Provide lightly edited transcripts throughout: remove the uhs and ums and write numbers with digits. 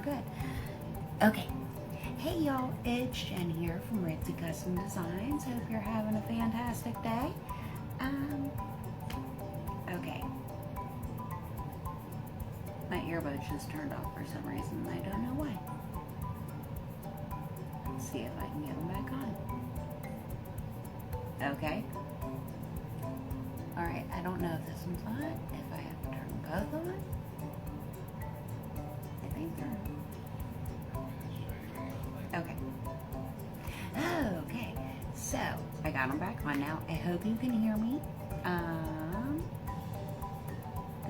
good. Okay. Hey y'all, it's Jen here from Wreath Custom Designs. Hope you're having a fantastic day. Okay. My earbuds just turned off for some reason. I don't know why. Let's see if I can get them back on. Okay. Alright, I don't know if this one's on, if I have to turn both on. I think they're on. Okay. Okay, so I got them back on now. I hope you can hear me.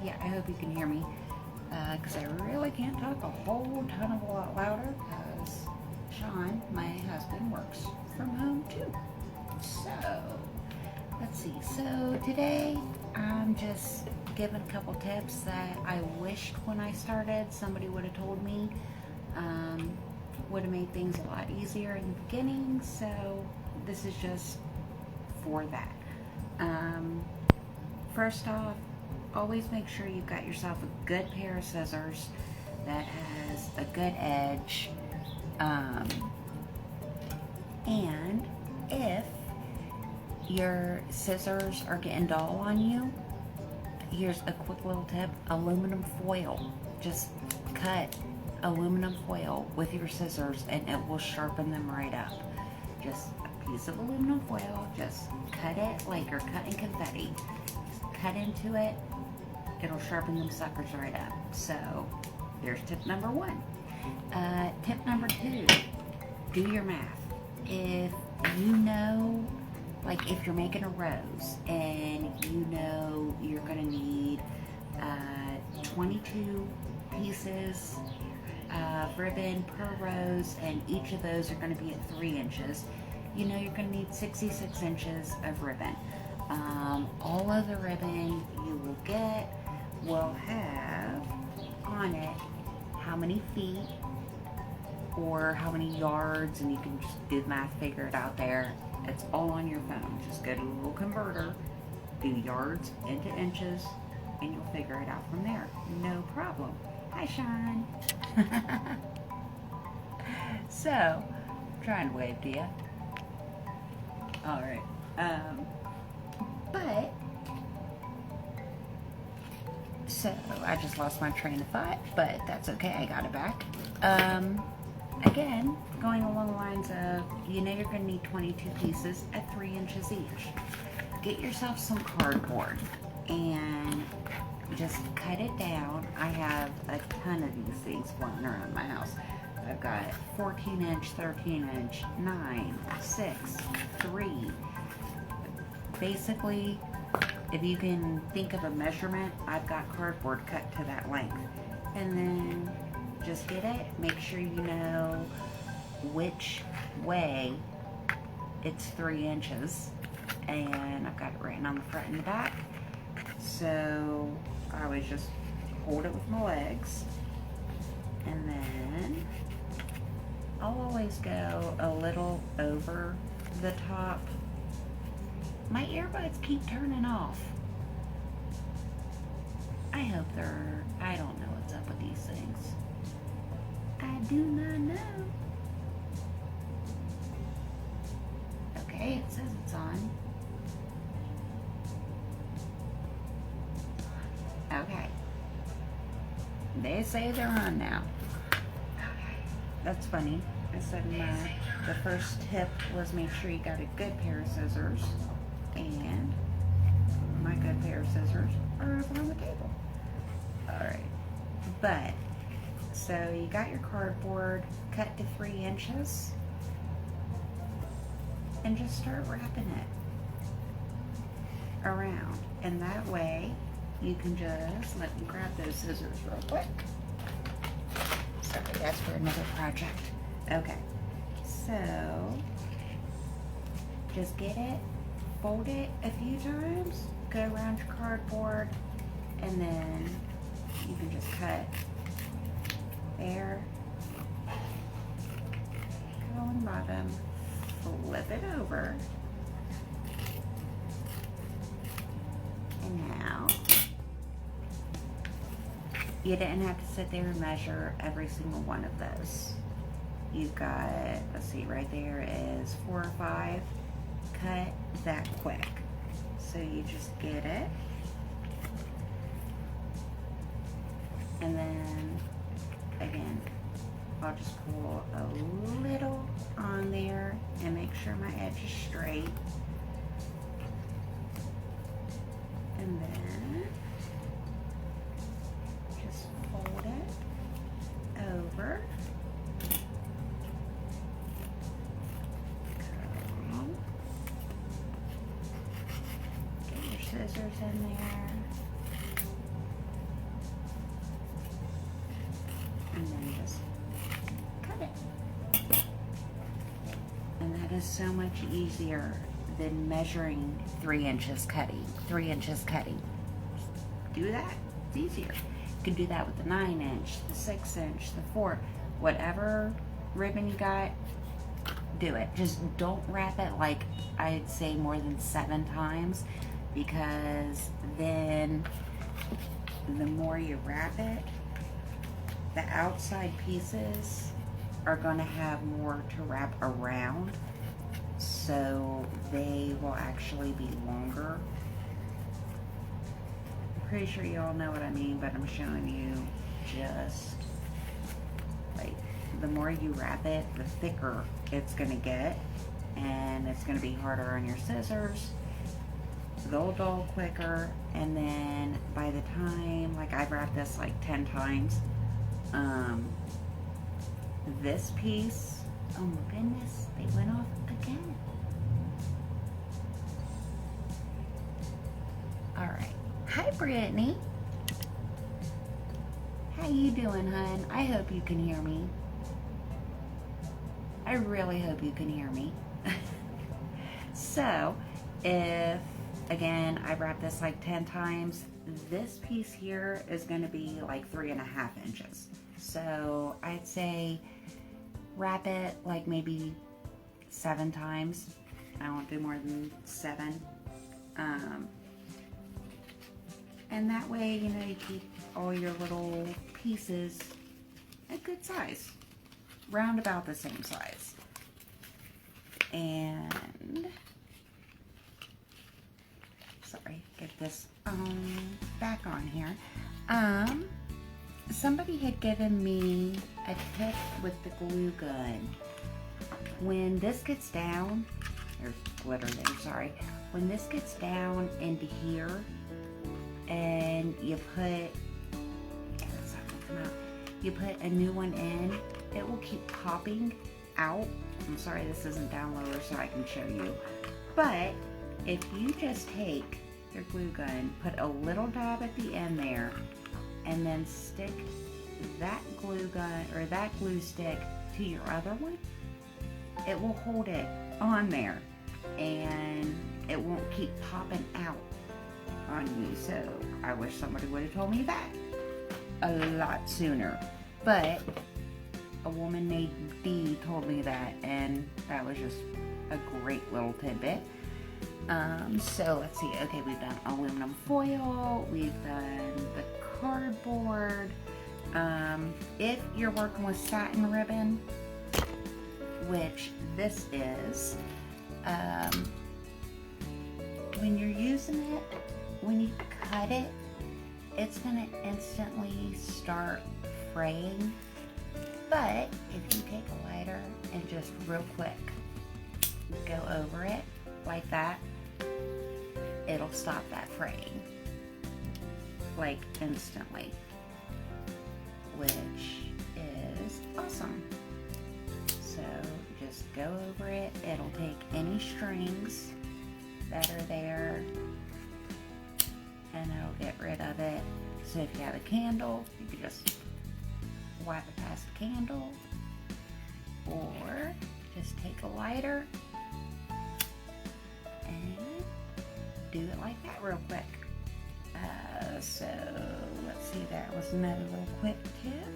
Yeah, I hope you can hear me. Because I really can't talk a whole ton of a lot louder because Sean, my husband, works from home too. So, let's see. So today I'm just giving a couple tips that I wished when I started somebody would have told me. Would have made things a lot easier in the beginning. So this is just for that. First off, always make sure you've got yourself a good pair of scissors that has a good edge. And if your scissors are getting dull on you, here's a quick little tip: aluminum foil. Just cut aluminum foil with your scissors and it will sharpen them right up. Just a piece of aluminum foil, just cut it like you're cutting confetti. Just cut into it, it'll sharpen them suckers right up. So there's tip number one. Tip number two, do your math. If you know, like if you're making a rose and you know you're gonna need 22 pieces of ribbon per rose, and each of those are going to be at 3 inches, you know you're going to need 66 inches of ribbon. All of the ribbon you will get will have on it how many feet or how many yards, and you can just do the math, figure it out there. It's all on your phone. Just go to a little converter, do yards into inches, and you'll figure it out from there. No problem. Hi, Sean. So, I'm trying to wave to you. All right. But, so I just lost my train of thought, but that's okay. I got it back. Again, going along the lines of, you know you're going to need 22 pieces at 3 inches each. Get yourself some cardboard and just cut it down. I have a ton of these things flying around my house. I've got 14 inch, 13 inch, 9, 6, 3. Basically, if you can think of a measurement, I've got cardboard cut to that length. And then just get it, make sure you know which way it's 3 inches. And I've got it written on the front and the back. So I always just hold it with my legs, and then I'll always go a little over the top. My earbuds keep turning off. I hope I don't know what's up with these things. I do not know. Okay, it says it's on. Okay. They say they're on now. Okay. That's funny. I said the first tip was make sure you got a good pair of scissors. And my good pair of scissors are up on the table. Alright. But, so you got your cardboard cut to 3 inches. And just start wrapping it around. And that way, you can just, let me grab those scissors real quick. Sorry, that's for another project. Okay, so just get it, fold it a few times, go around your cardboard, and then you can just cut there, go on the bottom, flip it over, and now you didn't have to sit there and measure every single one of those. You've got, let's see, right there is 4 or 5. Cut that quick. So you just get it. And then, again, I'll just pull a little on there and make sure my edge is straight. And then just fold it over. Comb. Get your scissors in there. And then just cut it. And that is so much easier than measuring 3 inches cutting. 3 inches cutting. Do that. It's easier. You can do that with the 9 inch, the 6 inch, the 4, whatever ribbon you got. Do it. Just don't wrap it like I'd say more than 7 times, because then the more you wrap it, the outside pieces are going to have more to wrap around, so they will actually be longer. I'm pretty sure you all know what I mean, but I'm showing you just like the more you wrap it, the thicker it's going to get, and it's going to be harder on your scissors. They'll dull quicker, and then by the time, like I've wrapped this like 10 times, this piece, oh my goodness, they went off again. All right, hi Brittany. How you doing, hun? I hope you can hear me. I really hope you can hear me. So, if, again, I wrap this like 10 times, this piece here is going to be like 3.5 inches. So I'd say wrap it like maybe 7 times. I won't do more than 7. And that way, you know, you keep all your little pieces a good size, round about the same size. And sorry, get this back on here. Somebody had given me a tip with the glue gun. When this gets down, there's glitter there, sorry. When this gets down into here and you put, you put a new one in, it will keep popping out. I'm sorry this isn't down lower so I can show you. But if you just take your glue gun, put a little dab at the end there, and then stick that glue gun or that glue stick to your other one, it will hold it on there and it won't keep popping out on you. So I wish somebody would have told me that a lot sooner. But a woman named Dee told me that, and that was just a great little tidbit. So let's see. Okay, we've done aluminum foil. We've done the cardboard. If you're working with satin ribbon, which this is, when you're using it, when you cut it, it's going to instantly start fraying. But if you take a lighter and just real quick go over it like that, it'll stop that fraying like instantly, which is awesome. So just go over it. It'll take any strings that are there and it'll get rid of it. So if you have a candle, you can just wipe it past the candle, or just take a lighter and do it like that real quick. So let's see, that was another little quick tip.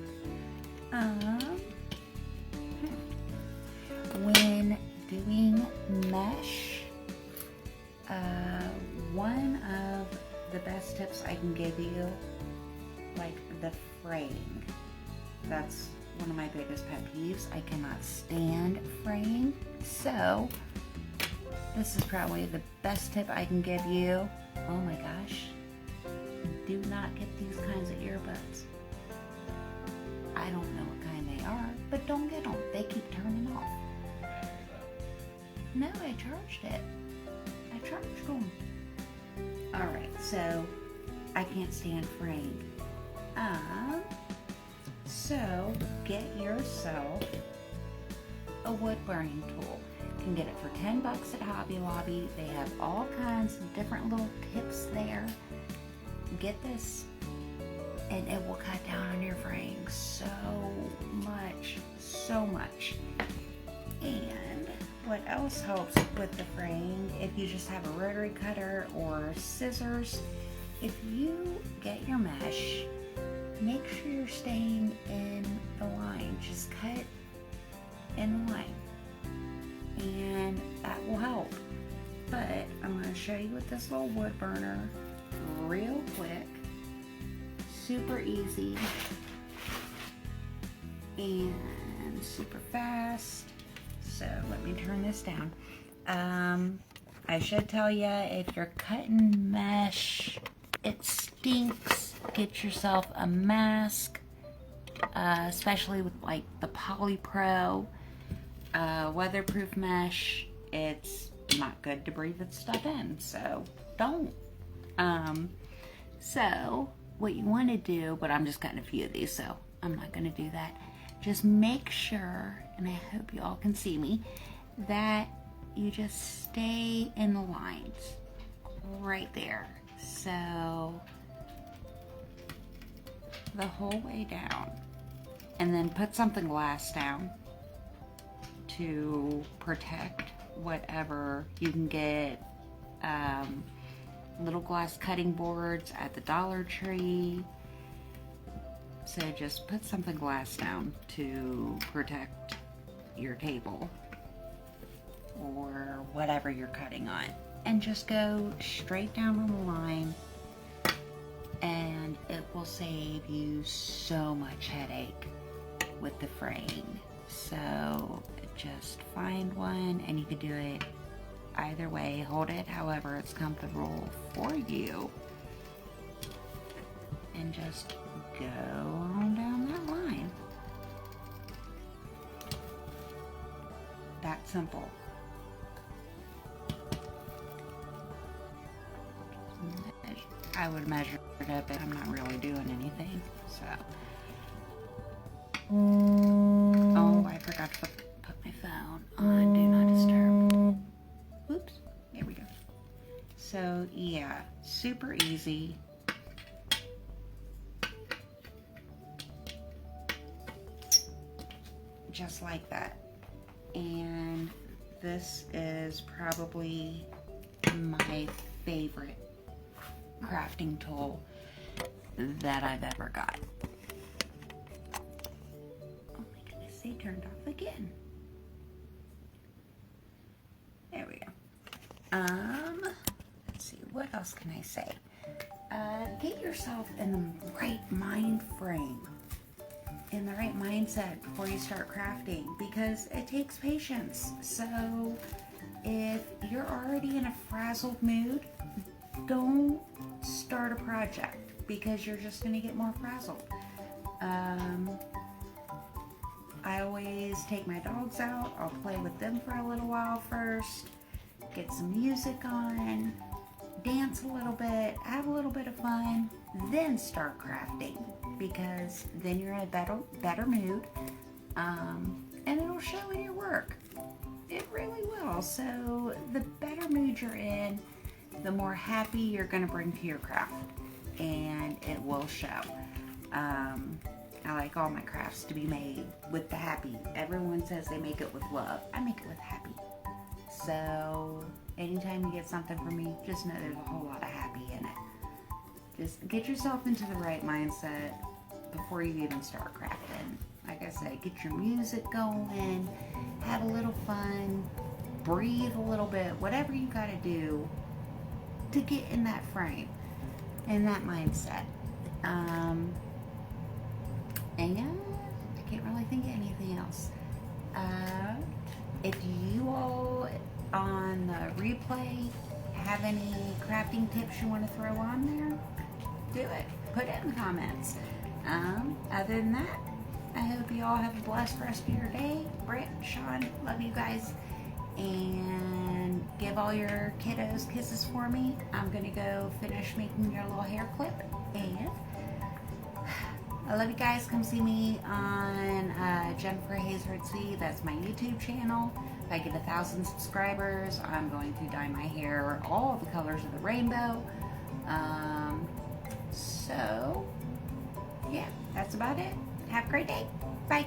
When doing mesh, one of the best tips I can give you, like the fraying. That's one of my biggest pet peeves. I cannot stand fraying. So this is probably the best tip I can give you. Oh my gosh. Do not get these kinds of earbuds. I don't know what kind they are, but don't get them. They keep turning off. No, I charged it. I charged them. Alright, so I can't stand fraying. So get yourself a wood burning tool. You can get it for 10 bucks at Hobby Lobby. They have all kinds of different little tips there. Get this and it will cut down on your fraying so much, so much. And what else helps with the fraying, if you just have a rotary cutter or scissors, if you get your mesh, make sure you're staying in the line. Just cut in the line and that will help. But I'm going to show you with this little wood burner real quick. Super easy and super fast. So let me turn this down. I should tell you, if you're cutting mesh, it stinks. Get yourself a mask, especially with like the Polypro weatherproof mesh. It's not good to breathe that stuff in, so don't. So what you want to do, but I'm just cutting a few of these, so I'm not going to do that. Just make sure, and I hope you all can see me, that you just stay in the lines right there. So the whole way down, and then put something glass down to protect whatever. You can get little glass cutting boards at the Dollar Tree. So just put something glass down to protect your table or whatever you're cutting on, and just go straight down on the line, and it will save you so much headache with the fraying. So just find one, and you can do it either way. Hold it however it's comfortable for you, and just go on down that line. That simple. I would measure it up, but I'm not really doing anything, so. Oh, I forgot to put my phone on Do Not Disturb. Oops, there we go. So yeah, super easy. Just like that. And this is probably my favorite crafting tool that I've ever got. Oh my goodness, they turned off again. There we go. Let's see, what else can I say? Get yourself in the right mind frame, in the right mindset before you start crafting, because it takes patience. So if you're already in a frazzled mood, don't start a project, because you're just going to get more frazzled. I always take my dogs out. I'll play with them for a little while first, get some music on, dance a little bit, have a little bit of fun, then start crafting, because then you're in a better mood, and it'll show in your work. It really will. So the better mood you're in, the more happy you're going to bring to your craft, and it will show. I like all my crafts to be made with the happy. Everyone says they make it with love. I make it with happy. So anytime you get something from me, just know there's a whole lot of happy in it. Just get yourself into the right mindset before you even start crafting. Like I said, get your music going, have a little fun, breathe a little bit, whatever you got to do to get in that frame, in that mindset. And I can't really think of anything else. If you all on the replay have any crafting tips you want to throw on there, do it. Put it in the comments. Other than that, I hope you all have a blessed rest of your day. Britt, Sean, love you guys. And give all your kiddos kisses for me. I'm going to go finish making your little hair clip. And I love you guys. Come see me on Jennifer Hayes Ritzy. That's my YouTube channel. If I get 1,000 subscribers, I'm going to dye my hair all the colors of the rainbow. So, yeah, that's about it. Have a great day. Bye.